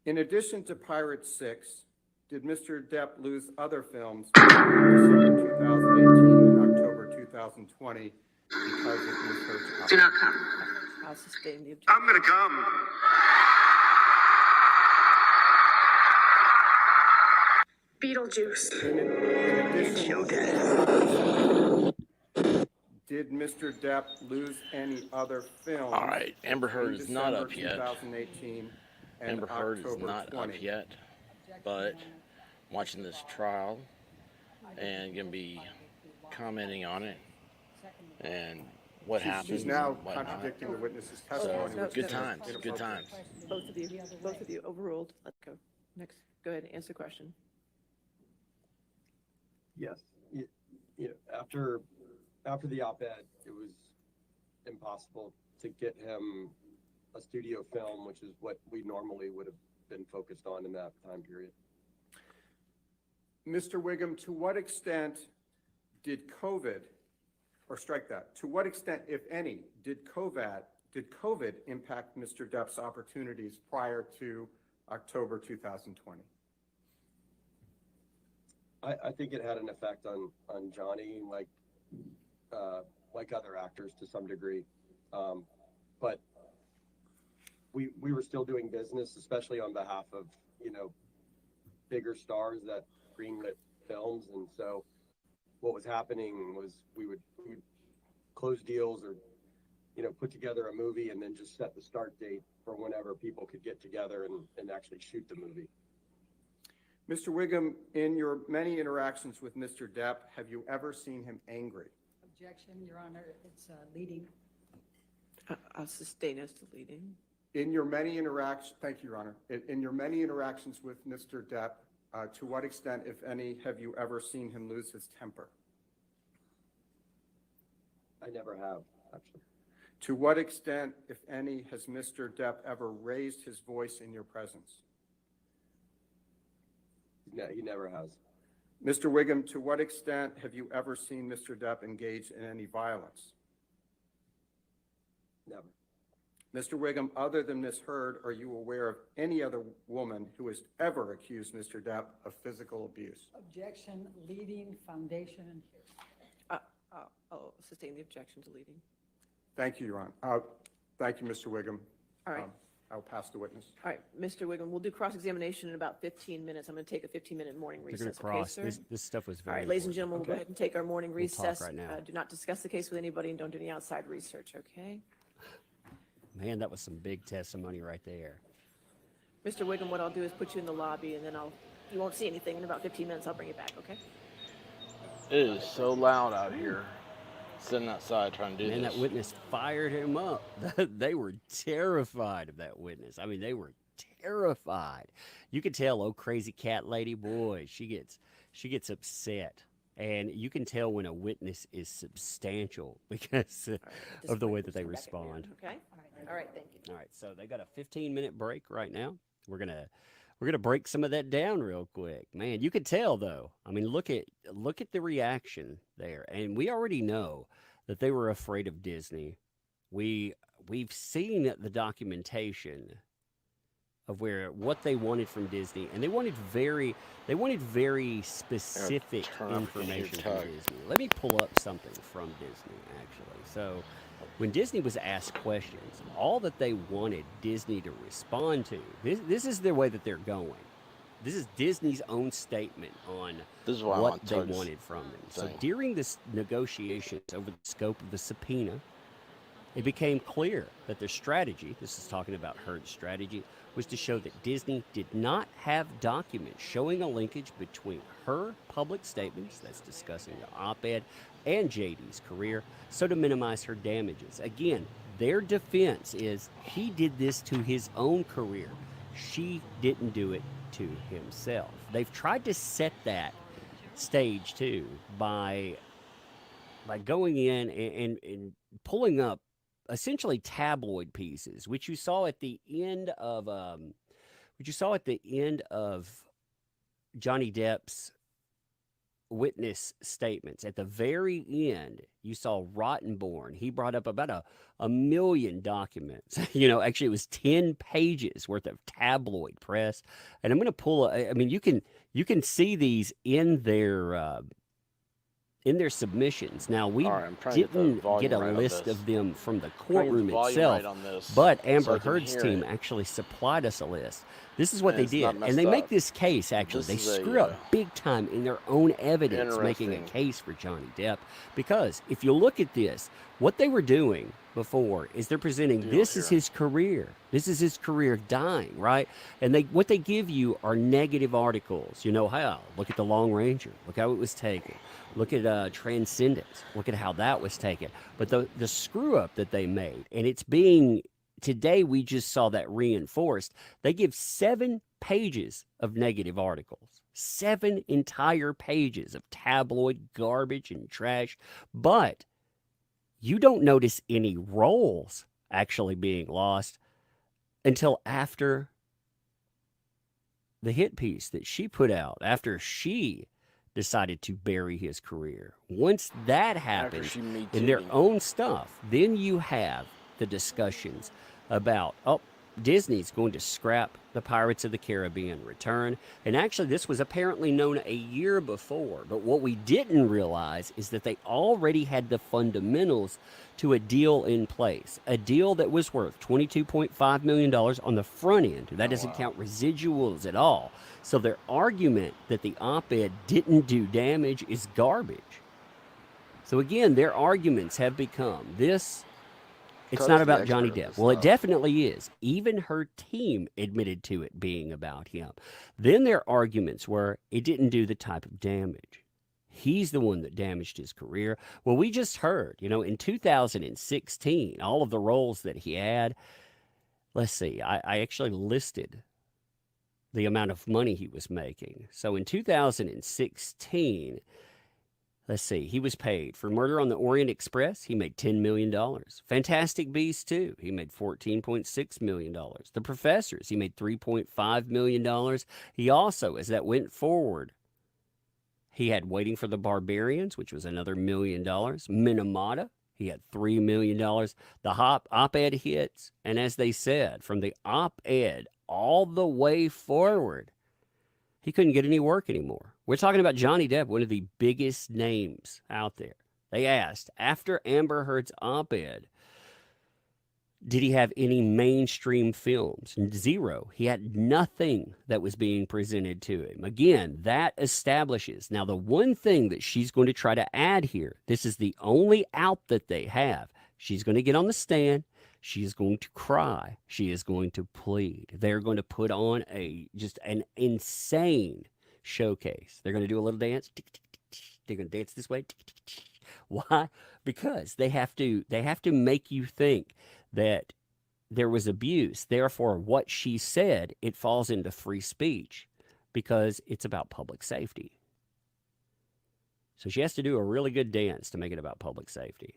In addition to Pirates 6, did Mr. Depp lose other films in December 2018 and October 2020 because of Ms. Heard's Do not come. I'll sustain the objection. I'm gonna come. Beetlejuice. It's showtime. Did Mr. Depp lose any other films? All right, Amber Heard in is not December up yet. 2018 and Amber Heard is October not 20? up yet, but watching this trial and gonna be commenting on it and what happens. She's now and whatnot. contradicting the witness's testimony. So which good is times, good inappropriate. times. Both of you overruled. Let's go. Next, go ahead and answer the question. Yes. After the op-ed, it was impossible to get him a studio film, which is what we normally would have been focused on in that time period. Mr. Wiggum, to what extent did COVID, or strike that, to what extent, if any, did COVID impact Mr. Depp's opportunities prior to October 2020? I think it had an effect on Johnny, like other actors to some degree. But we were still doing business, especially on behalf of, bigger stars that greenlit films. And so what was happening was we would close deals or, put together a movie and then just set the start date for whenever people could get together and actually shoot the movie. Mr. Wiggum, in your many interactions with Mr. Depp, have you ever seen him angry? Objection, Your Honor, it's leading. I'll sustain as to leading. In your many interactions, thank you, Your Honor. In your many interactions with Mr. Depp, to what extent, if any, have you ever seen him lose his temper? I never have, actually. To what extent, if any, has Mr. Depp ever raised his voice in your presence? No, he never has. Mr. Wiggum, to what extent have you ever seen Mr. Depp engage in any violence? Never. Mr. Wiggum, other than Ms. Heard, are you aware of any other woman who has ever accused Mr. Depp of physical abuse? Objection, leading, foundation, and hearing. I'll sustain the objection to leading. Thank you, Your Honor. Thank you, Mr. Wiggum. All right. I'll pass the witness. All right, Mr. Wiggum, we'll do cross-examination in about 15 minutes. I'm going to take a 15-minute morning They're recess. gonna cross. Okay, sir? This stuff was All very right, ladies and gentlemen, important. we'll go ahead and take our morning We'll talk recess. right now. Do not discuss the case with anybody and don't do any outside research, okay? Man, that was some big testimony right there. Mr. Wiggum, what I'll do is put you in the lobby and then you won't see anything. In about 15 minutes, I'll bring you back, okay? It is so loud out here, sitting outside trying to do Man, this. that witness fired him up. They were terrified of that witness. I mean, they were terrified. You could tell, oh, crazy cat lady, boy, she gets upset. And you can tell when a witness is substantial because of the way that they respond. Okay? All right, thank you. All right, so they got a 15-minute break right now. We're gonna break some of that down real quick. Man, you could tell though. I mean, look at the reaction there. And we already know that they were afraid of Disney. We've seen the documentation of what they wanted from Disney, and they wanted very specific information from Disney. Let me pull up something from Disney actually. So when Disney was asked questions, all that they wanted Disney to respond to, this is the way that they're going. This is Disney's own statement on what they wanted from them. So during this negotiations over the scope of the subpoena, it became clear that their strategy, this is talking about Heard's strategy, was to show that Disney did not have documents showing a linkage between her public statements, that's discussing the op-ed, and JD's career, so to minimize her damages. Again, their defense is he did this to his own career. She didn't do it to himself. They've tried to set that stage too by going in and pulling up essentially tabloid pieces, which you saw at the end of Johnny Depp's witness statements. At the very end, you saw Rottenborn. He brought up about a million documents. Actually, it was 10 pages worth of tabloid press. And I'm going to pull. I mean, you can see these in their submissions. Now, we All right, I'm trying to get the didn't volume get a right on list this. of them from the Trying to get the courtroom volume itself, right on this but so Amber I can Heard's hear team it. actually supplied us a list. This is what And they it's did. not And messed they make up. this case, actually. This They is a, screw up big time in their own evidence, making a Interesting. case for Johnny Depp. Because if you look at this, what they were doing before is they're presenting Deal this is here. his career. This is his career dying, right? And what they give you are negative articles. How? Look at the Long Ranger. Look how it was taken. Look at Transcendence. Look at how that was taken. But the screw up that they made, and it's being today, we just saw that reinforced. They give 7 pages of negative articles, 7 entire pages of tabloid garbage and trash. But you don't notice any roles actually being lost until after the hit piece that she put out, after she decided to bury his career. Once that happens she Me in their Too'd him. own stuff, then you have the discussions about, Disney's going to scrap the Pirates of the Caribbean Return. And actually, this was apparently known a year before. But what we didn't realize is that they already had the fundamentals to a deal in place, a deal that was worth $22.5 million on the front end. That doesn't count residuals at all. So their argument that the op-ed didn't do damage is garbage. So again, their arguments have become this. It's Cut not is the about Johnny expert of Depp. this Well, it stuff. definitely is. Even her team admitted to it being about him. Then their arguments were it didn't do the type of damage. He's the one that damaged his career. Well, we just heard, in 2016, all of the roles that he had. Let's see, I actually listed the amount of money he was making. So in 2016, let's see, he was paid for Murder on the Orient Express. He made $10 million. Fantastic Beasts 2, he made $14.6 million. The Professors, he made $3.5 million. He also, as that went forward, he had Waiting for the Barbarians, which was another $1 million. Minamata, he had $3 million. The op-ed hits, and as they said, from the op-ed all the way forward, he couldn't get any work anymore. We're talking about Johnny Depp, one of the biggest names out there. They asked, after Amber Heard's op-ed, did he have any mainstream films? 0. He had nothing that was being presented to him. Again, that establishes. Now, the one thing that she's going to try to add here, this is the only out that they have. She's going to get on the stand. She is going to cry. She is going to plead. They're going to put on just an insane showcase. They're going to do a little dance. They're going to dance this way. Why? Because they have to make you think that there was abuse. Therefore, what she said, it falls into free speech because it's about public safety. So she has to do a really good dance to make it about public safety.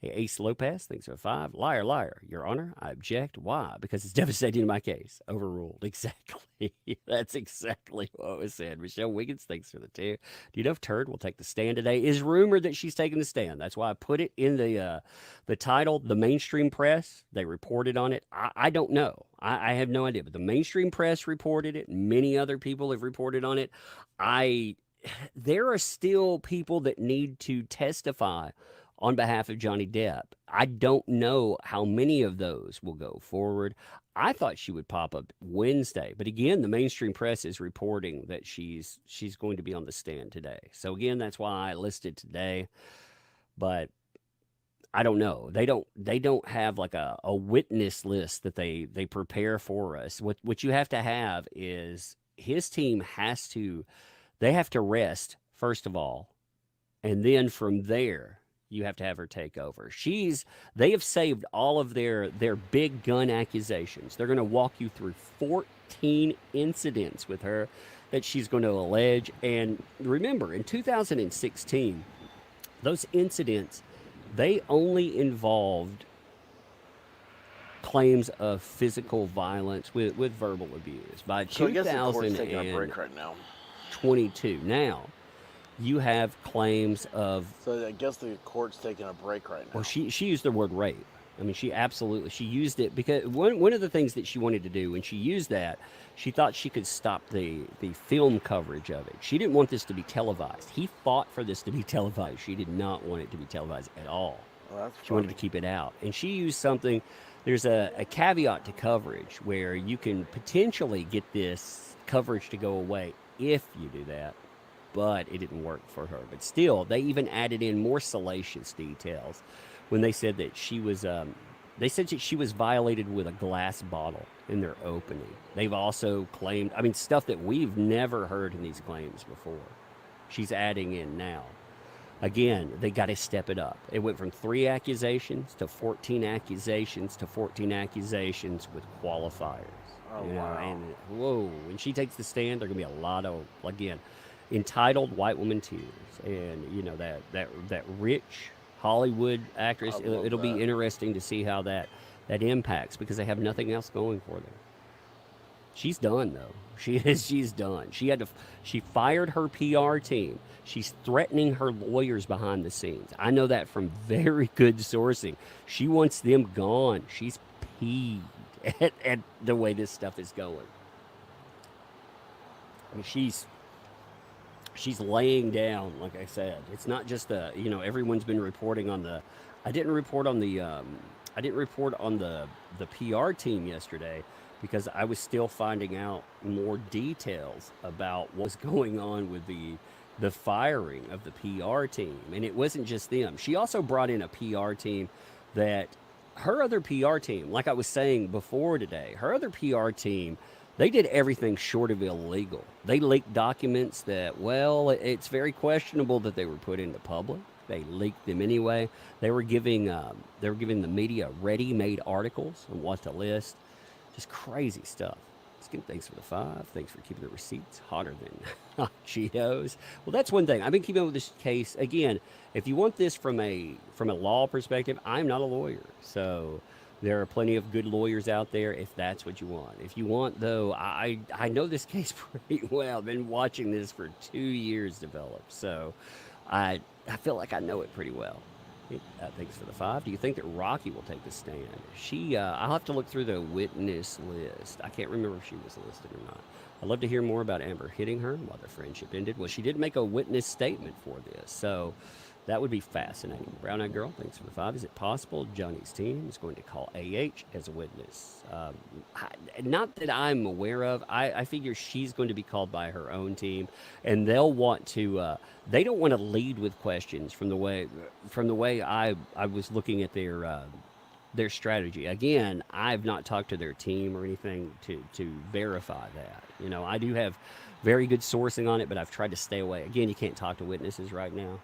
Hey, Ace Lopez thinks of 5. Liar, liar. Your Honor, I object. Why? Because it's devastating to my case. Overruled. Exactly. That's exactly what was said. Michelle Wiggins thanks for the 2. Do you know if Turd will take the stand today? It is rumored that she's taking the stand. That's why I put it in the title. The mainstream press, they reported on it. I don't know. I have no idea. But the mainstream press reported it. Many other people have reported on it. There are still people that need to testify on behalf of Johnny Depp. I don't know how many of those will go forward. I thought she would pop up Wednesday, but again, the mainstream press is reporting that she's going to be on the stand today. So again, that's why I listed today. But I don't know. They don't have like a witness list that they prepare for us. What you have to have is his team they have to rest first of all, and then from there you have to have her take over. They have saved all of their big gun accusations. They're going to walk you through 14 incidents with her that she's going to allege. And remember, in 2016, those incidents, they only involved claims of physical violence with verbal abuse. By So I guess the court's taking a break 2022, right now. now, you have claims of, So I guess the court's taking a break right now. well, she used the word rape. I mean, she used it because one of the things that she wanted to do when she used that, she thought she could stop the film coverage of it. She didn't want this to be televised. He fought for this to be televised. She did not want it to be televised at all. Well, that's She wanted to funny. keep it out. And she used something, there's a caveat to coverage where you can potentially get this coverage to go away if you do that, but it didn't work for her. But still, they even added in more salacious details when they said that they said that she was violated with a glass bottle in their opening. They've also claimed, I mean, stuff that we've never heard in these claims before. She's adding in now. Again, they got to step it up. It went from 3 accusations to 14 accusations to 14 accusations with qualifiers. Oh, you know, wow. and whoa, when she takes the stand, there are gonna be a lot of, again, entitled white woman tears, and you know that rich Hollywood actress. I love It'll be that. interesting to see how that impacts because they have nothing else going for them. She's done though. She's done. She fired her PR team. She's threatening her lawyers behind the scenes. I know that from very good sourcing. She wants them gone. She's peeved at the way this stuff is going. I mean, she's laying down, like I said. It's not just everyone's been reporting on the. I didn't report on the the PR team yesterday because I was still finding out more details about what's going on with the firing of the PR team, and it wasn't just them. She also brought in a PR team that her other PR team, like I was saying before today, her other PR team, they did everything short of illegal. They leaked documents that, well, it's very questionable that they were put into public. They leaked them anyway. They were giving the media ready-made articles on what to list. Just crazy stuff. Thanks for the 5. Thanks for keeping the receipts hotter than hot Cheetos. Well, that's one thing. I've been keeping up with this case. Again, if you want this from a law perspective, I'm not a lawyer. So there are plenty of good lawyers out there if that's what you want. If you want, though, I know this case pretty well. I've been watching this for 2 years develop. So I feel like I know it pretty well. Thanks for the 5. Do you think that Rocky will take the stand? I'll have to look through the witness list. I can't remember if she was listed or not. I'd love to hear more about Amber hitting her while the friendship ended. Well, she did make a witness statement for this, so that would be fascinating. Brown Eyed Girl, thanks for the 5. Is it possible Johnny's team is going to call AH as a witness? Not that I'm aware of. I figure she's going to be called by her own team, and they'll want to. They don't want to lead with questions from the way I was looking at their strategy. Again, I've not talked to their team or anything to verify that. You know, I do have very good sourcing on it, but I've tried to stay away. Again, you can't talk to witnesses right now.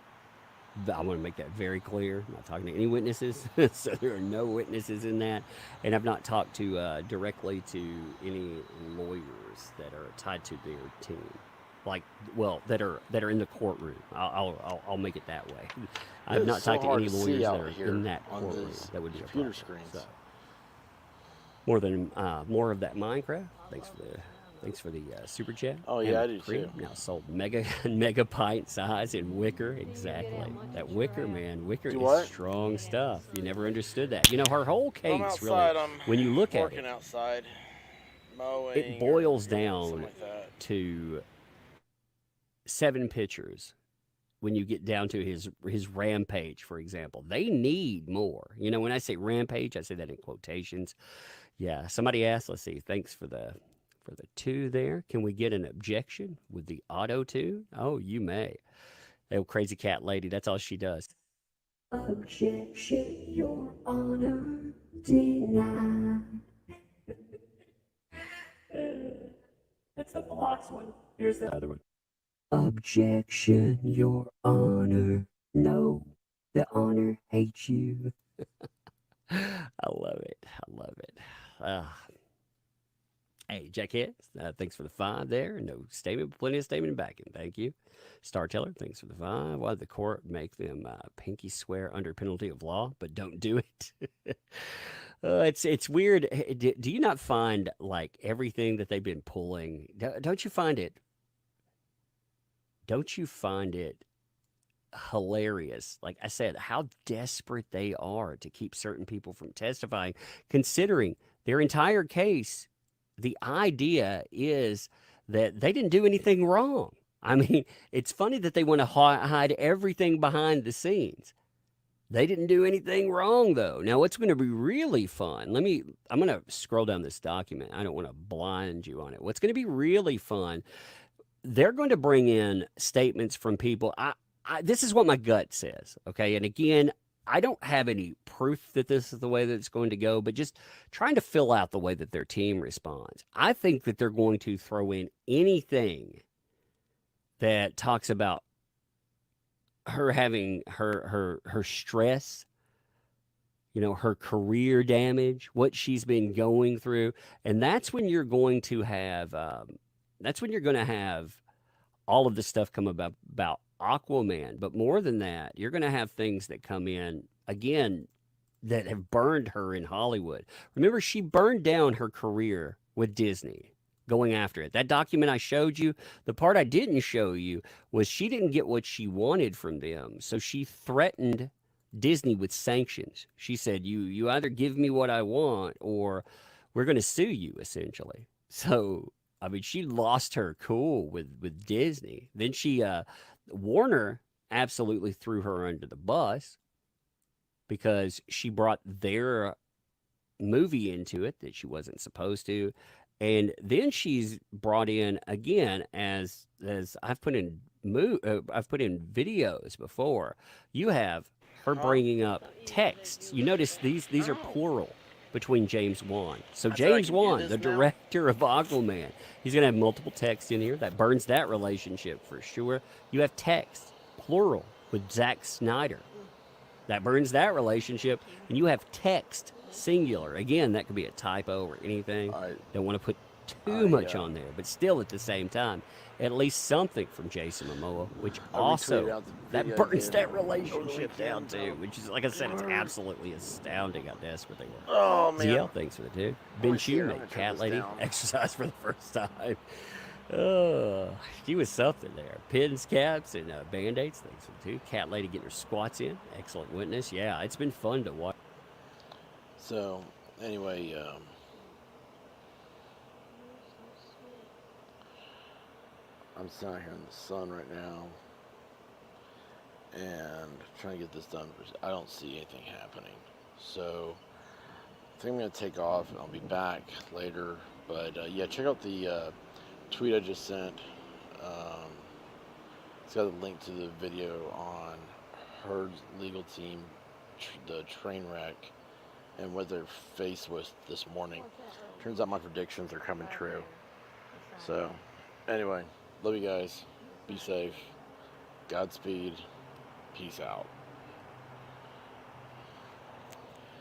I want to make that very clear. I'm not talking to any witnesses, so there are no witnesses in that. And I've not talked to directly to any lawyers that are tied to their team, that are in the courtroom. I'll make it that way. I've It's not so talked to hard any to lawyers see that out are here in that on courtroom. this That would be a computer problem. screens. So, more of that Minecraft. Thanks for the super chat. Oh, yeah, I And do Cream too. now sold mega pint size in wicker. Exactly. That wicker, man. Wicker Do is what? strong stuff. You never understood that. You know, her whole I'm case outside. really, I'm when you look at working it, outside, mowing. it boils or down something like that. to 7 pictures. When you get down to his rampage, for example, they need more. You know, when I say rampage, I say that in quotations. Yeah, somebody asked, let's see, thanks for the 2 there. Can we get an objection with the auto tune? Oh, you may. Oh, crazy cat lady, that's all she does. Objection, Your Honor, denied. That's the last one. Here's the other one. Objection, Your Honor. No, the honor hates you. I love it. I love it. Hey, Jackhead, thanks for the 5 there. No statement, but plenty of statement backing. Thank you. Star Teller, thanks for the 5. Why did the court make them pinky swear under penalty of law, but don't do it? It's weird. Do you not find, like, everything that they've been pulling, don't you find it don't you find it hilarious? Like I said, how desperate they are to keep certain people from testifying, considering their entire case. The idea is that they didn't do anything wrong. I mean, it's funny that they want to hide everything behind the scenes. They didn't do anything wrong, though. Now, what's going to be really fun? I'm going to scroll down this document. I don't want to blind you on it. What's going to be really fun? They're going to bring in statements from people. This is what my gut says. Okay. And again, I don't have any proof that this is the way that it's going to go, but just trying to fill out the way that their team responds. I think that they're going to throw in anything that talks about her having her stress, her career damage, what she's been going through, and that's when you're going to have all of this stuff come about Aquaman. But more than that, you're going to have things that come in again that have burned her in Hollywood. Remember, she burned down her career with Disney going after it. That document I showed you, the part I didn't show you was she didn't get what she wanted from them. So she threatened Disney with sanctions. She said, you either give me what I want or we're going to sue you, essentially. So, I mean, she lost her cool with Disney. Then Warner absolutely threw her under the bus because she brought their movie into it that she wasn't supposed to. And then she's brought in again as I've put in videos before. You have her bringing up texts. You notice these are plural between James Wan. So James Wan, the director of Aquaman, he's gonna have multiple texts in here. That burns that relationship for sure. You have text plural with Zack Snyder. That burns that relationship. And you have text singular. Again, that could be a typo or anything. Don't want to put too much on there, but still at the same time, at least something from Jason Momoa, which also that burns that relationship down too. Which is, like I said, it's absolutely astounding how desperate they were. Oh man. ZL, thanks for the too. Ben Shoemate, Cat Lady, exercise for the first time. She was something there. Pins, caps, and band-aids, thanks for the two. Cat Lady getting her squats in, excellent witness. Yeah, it's been fun to watch. So, anyway, I'm sitting out here in the sun right now and trying to get this done, but I don't see anything happening. So, I think I'm going to take off and I'll be back later. But yeah, check out the tweet I just sent. It's got a link to the video on her legal team, the train wreck, and what they're faced with this morning. Turns out my predictions are coming true. So, anyway, love you guys. Be safe. Godspeed. Peace out.